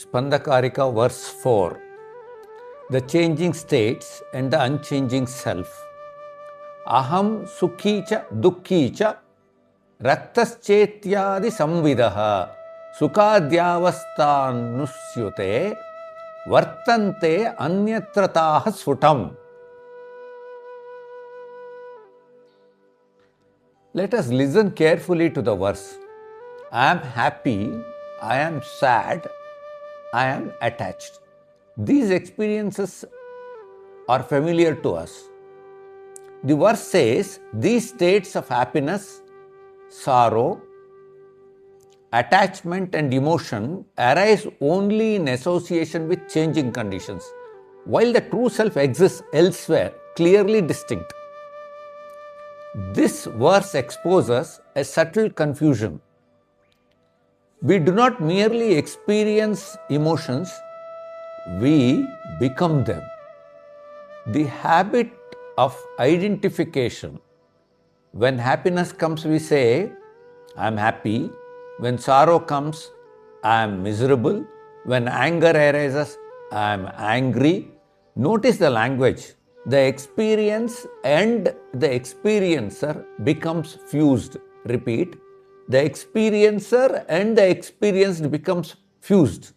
Spanda Karika Verse 4. The changing states and the unchanging self. Aham sukhi cha dukhi cha raktaschetyadi samvidaha sukhadyavastanusyute vartante anyatrataha sfutam. Let us listen carefully to the verse. I am happy, I am sad, I am attached. These experiences are familiar to us. The verse says these states of happiness, sorrow, attachment and emotion arise only in association with changing conditions, while the true self exists elsewhere, clearly distinct. This verse exposes a subtle confusion. We do not merely experience emotions, we become them. The habit of identification. When happiness comes, we say, I am happy. When sorrow comes, I am miserable. When anger arises, I am angry. Notice the language. The experience and the experiencer becomes fused. Repeat. The experiencer and the experienced becomes fused.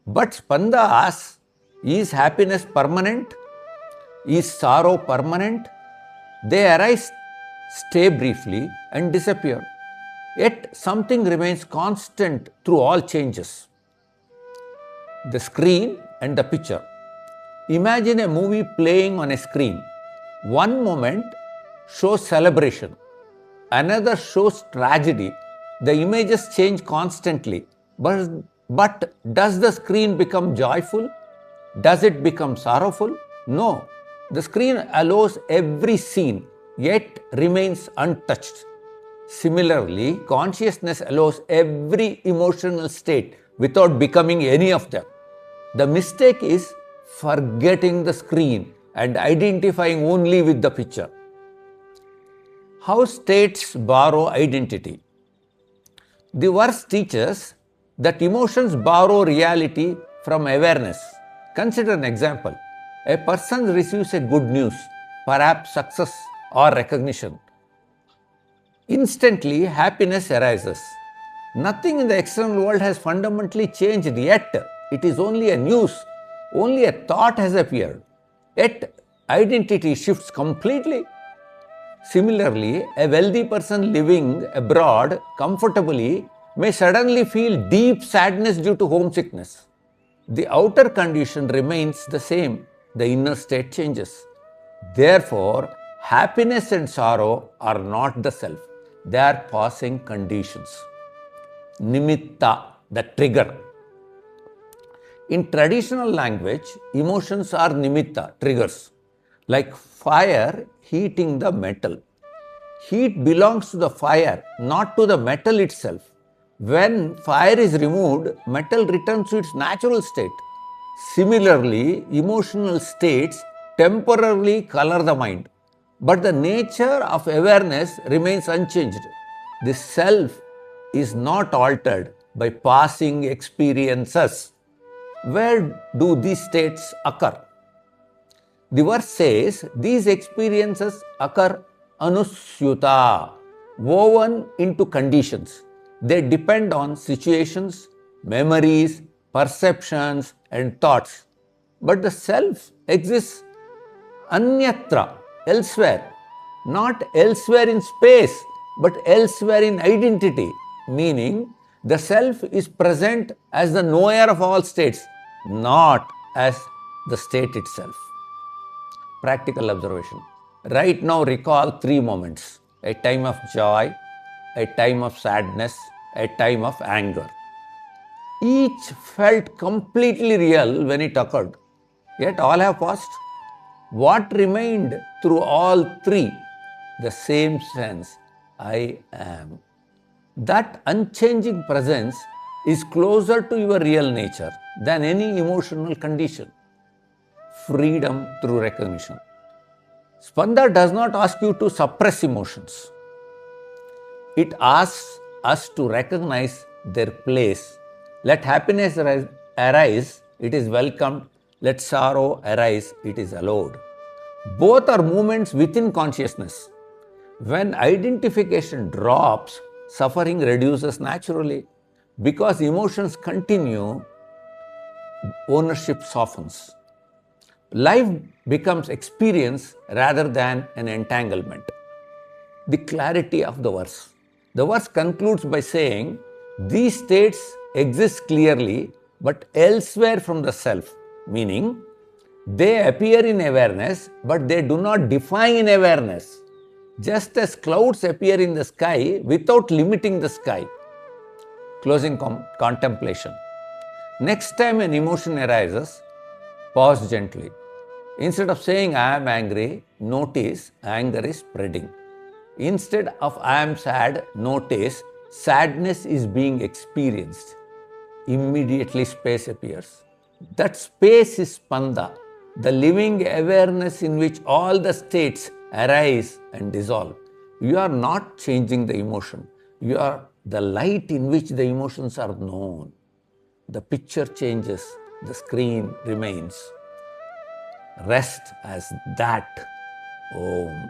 But Spanda asks, is happiness permanent? Is sorrow permanent? They arise, stay briefly and disappear. Yet something remains constant through all changes. The screen and the picture. Imagine a movie playing on a screen. One moment shows celebration, another shows tragedy. The images change constantly. But does the screen become joyful? Does it become sorrowful? No. The screen allows every scene, yet remains untouched. Similarly, consciousness allows every emotional state without becoming any of them. The mistake is forgetting the screen and identifying only with the picture. How states borrow identity? The verse teaches that emotions borrow reality from awareness. Consider an example. A person receives a good news, perhaps success or recognition. Instantly, happiness arises. Nothing in the external world has fundamentally changed yet. It is only a news. Only a thought has appeared. Yet, identity shifts completely. Similarly, a wealthy person living abroad comfortably may suddenly feel deep sadness due to homesickness. The outer condition remains the same, the inner state changes. Therefore, happiness and sorrow are not the self, they are passing conditions. Nimitta, the trigger. In traditional language, emotions are nimitta, triggers, like fire heating the metal. Heat belongs to the fire, not to the metal itself. When fire is removed, metal returns to its natural state. Similarly, emotional states temporarily color the mind, but the nature of awareness remains unchanged. The self is not altered by passing experiences. Where do these states occur? The verse says these experiences occur anusyuta, woven into conditions. They depend on situations, memories, perceptions, and thoughts. But the self exists anyatra, elsewhere. Not elsewhere in space, but elsewhere in identity. Meaning, the self is present as the knower of all states, not as the state itself. Practical observation. Right now, recall 3 moments: a time of joy, a time of sadness, a time of anger. Each felt completely real when it occurred, yet all have passed. What remained through all 3? The same sense, I am. That unchanging presence is closer to your real nature than any emotional condition. Freedom through recognition. Spanda does not ask you to suppress emotions. It asks us to recognize their place. Let happiness arise, it is welcomed. Let sorrow arise, it is allowed. Both are movements within consciousness. When identification drops, suffering reduces naturally. Because emotions continue, ownership softens. Life becomes experience rather than an entanglement. The clarity of the verse. The verse concludes by saying, these states exist clearly but elsewhere from the self, meaning they appear in awareness but they do not define awareness. Just as clouds appear in the sky without limiting the sky. Closing contemplation. Next time an emotion arises, pause gently. Instead of saying, I am angry, notice anger is spreading. Instead of I am sad, notice sadness is being experienced. Immediately space appears. That space is Spanda, the living awareness in which all the states arise and dissolve. You are not changing the emotion. You are the light in which the emotions are known. The picture changes, the screen remains. Rest as that. Om.